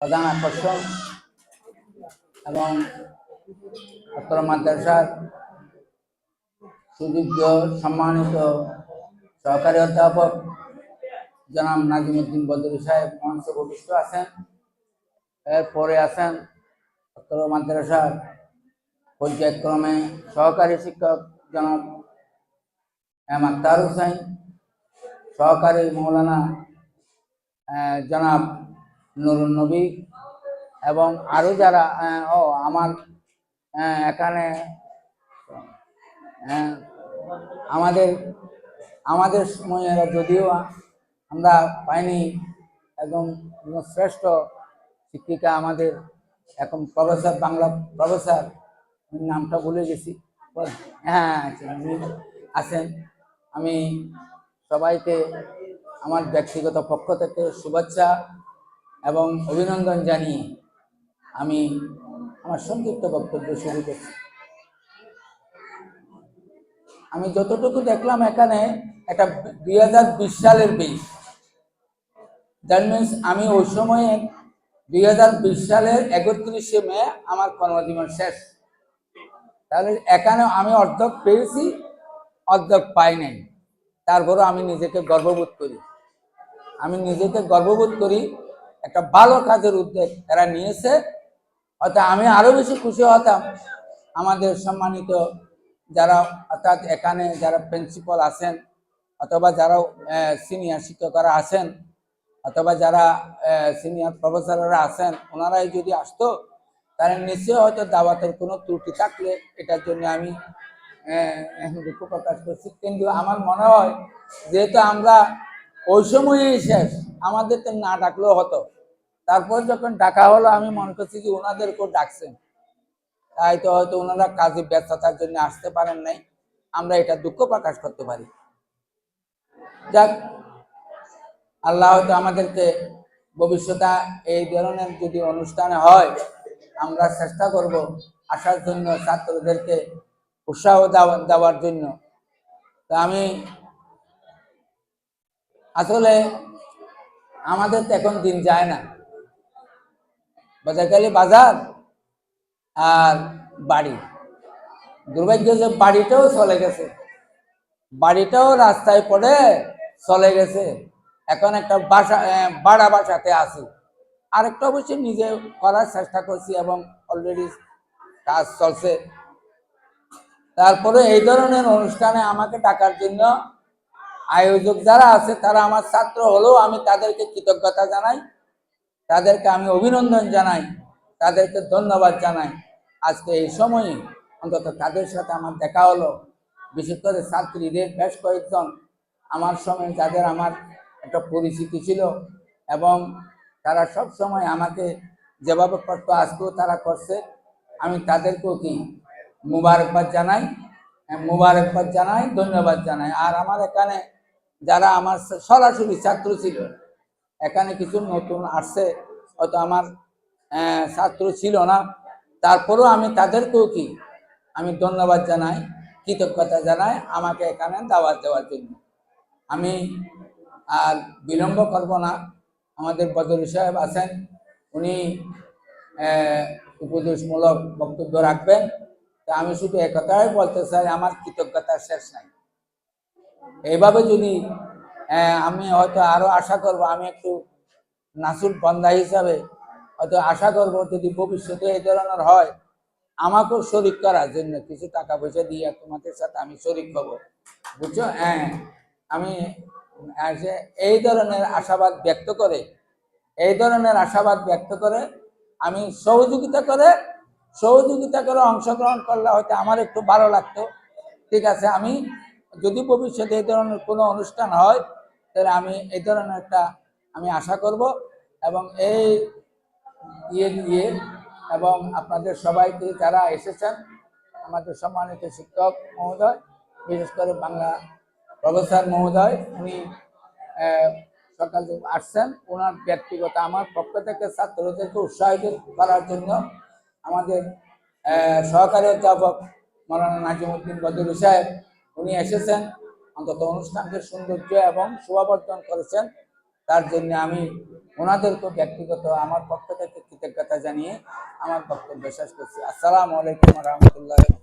প্রধান আকর্ষণ এবং অত্র মাদ্রাসার সুযোগ্য সম্মানিত সহকারী অধ্যাপক জনাব নাজিমুদ্দিন বদরী সাহেব মঞ্চে উপবিষ্ট আছেন। এরপরে আছেন অত্র মাদ্রাসার পর্যায়ক্রমে সহকারী শিক্ষক জনাব এম আক্তার হোসেন, সহকারী মৌলানা জনাব নুরুন নবী এবং আরও যারা আমার এখানে আমাদের আমাদের সময়ের যদিও আমরা পাইনি একদম শ্রেষ্ঠ শিক্ষিকা আমাদের এখন প্রফেসর, বাংলা প্রফেসর, নামটা ভুলে গেছি, হ্যাঁ আছেন। আমি সবাইকে আমার ব্যক্তিগত পক্ষ থেকে শুভেচ্ছা এবং অভিনন্দন জানিয়ে আমি আমার সংক্ষিপ্ত বক্তব্য শুরু করছি। আমি যতটুকু দেখলাম এখানে এটা 2020 সালের বেশ, দ্যাট মিনস আমি ওই সময়ে 2020 সালের 31শে মে আমার কর্মজীবন শেষ। তাহলে এখানে আমি অর্ধেক পেয়েছি, অর্ধেক পাই নাই। তারপরও আমি নিজেকে গর্ববোধ করি, একটা ভালো কাজের উদ্যোগ এরা নিয়েছে। হয়তো আমি আরো বেশি খুশি হতাম আমাদের সম্মানিত যারা, অর্থাৎ এখানে যারা প্রিন্সিপাল আছেন অথবা যারা সিনিয়র শিক্ষকরা আছেন অথবা যারা সিনিয়র প্রফেসররা আছেন, ওনারাই যদি আসতো তাহলে নিশ্চয়ই হয়তো দাওয়াতের কোনো ত্রুটি থাকলে এটার জন্য আমি দুঃখ প্রকাশ করছি। কিন্তু আমার মনে হয় যেহেতু আমরা ওই সময়ই শেষ, আমাদেরকে না ডাকলেও হতো। তারপর যখন ডাকা হলো আমি মনে করছি যে ওনাদেরকেও ডাকছেন, তাই তো হয়তো ওনারা কাজে ব্যস্ততার জন্য আসতে পারেন নাই, আমরা এটা দুঃখ প্রকাশ করতে পারি। যাক, আল্লাহ হয়তো আমাদেরকে ভবিষ্যতে এই ধরনের যদি অনুষ্ঠানে হয় আমরা চেষ্টা করব আসার জন্য, ছাত্রদেরকে উৎসাহ দেওয়ার জন্য। তো আমি আসলে আমাদের তো এখন দিন যায় না, বাজারকালি বাজার আর বাড়ি। দুর্ভাগ্য যে বাড়িটাও চলে গেছে, বাড়িটাও রাস্তায় পড়ে চলে গেছে। এখন একটা ভাড়া বাসাতে আছি, আরেকটা অবশ্যই নিজে করার চেষ্টা করছি এবং অলরেডি কাজ চলছে। তারপরে এই ধরনের অনুষ্ঠানে আমাকে ডাকার জন্য আয়োজক যারা আছে তারা আমার ছাত্র হলেও আমি তাদেরকে কৃতজ্ঞতা জানাই, তাদেরকে আমি অভিনন্দন জানাই, তাদেরকে ধন্যবাদ জানাই। আজকে এই সময়ে অন্তত তাদের সাথে আমার দেখা হলো, বিশেষ করে ছাত্রীদের বেশ কয়েকজন আমার সময় যাদের আমার একটা পরিচিতি ছিল এবং তারা সব সময় আমাকে যেভাবে করতো আজকেও তারা করছে, আমি তাদেরকেও কি মুবারকবাদ জানাই, ধন্যবাদ জানাই। আর আমার এখানে যারা আমার সরাসরি ছাত্র ছিল, এখানে কিছু নতুন আসছে, হয়তো আমার ছাত্র ছিল না, তারপরেও আমি তাদেরকেও কি আমি ধন্যবাদ জানাই, কৃতজ্ঞতা জানাই আমাকে এখানে দাওয়াত দেওয়ার জন্য। আমি আর বিলম্ব করব না, আমাদের বদরী সাহেব আছেন, উনি উপদেশমূলক বক্তব্য রাখবেন। তা আমি শুধু একথাই বলতে চাই, আমার কৃতজ্ঞতার শেষ নাই। এইভাবে যদি আমি হয়তো আরো আশা করব, আমি একটু নাসুর বান্দা হিসাবে হয়তো আশা করব যদি ভবিষ্যতে এই ধরনের হয় আমাকেও শরিক করার জন্য কিছু টাকা পয়সা দিয়ে তোমাদের সাথে আমি শরিক হব, বুঝছো? আমি এই ধরনের আশাবাদ ব্যক্ত করে আমি সহযোগিতা করে অংশগ্রহণ করলে হয়তো আমার একটু ভালো লাগতো। ঠিক আছে, আমি যদি ভবিষ্যতে এই ধরনের কোনো অনুষ্ঠান হয় তাহলে আমি এই ধরনের একটা আমি আশা করব এবং এই দিয়ে এবং আপনাদের সবাইকে যারা এসেছেন, আমাদের সম্মানিত শিক্ষক মহোদয়, বিশেষ করে বাংলা প্রফেসর মহোদয়, উনি সকালে আসছেন, ওনার ব্যক্তিগত আমার পক্ষ থেকে ছাত্রদেরকে উৎসাহিত করার জন্য আমাদের সহকারী অধ্যাপক মৌলানা নাজিমুদ্দিন বদরী সাহেব উনি এসেছেন, অন্তত অনুষ্ঠানকে সৌন্দর্য এবং শোভাবর্ধন করেছেন, তার জন্য আমি ওনাদেরকে ব্যক্তিগত আমার পক্ষ থেকে কৃতজ্ঞতা জানিয়ে আমার বক্তব্য শেষ করছি। আসসালামু আলাইকুম ওয়া রাহমাতুল্লাহি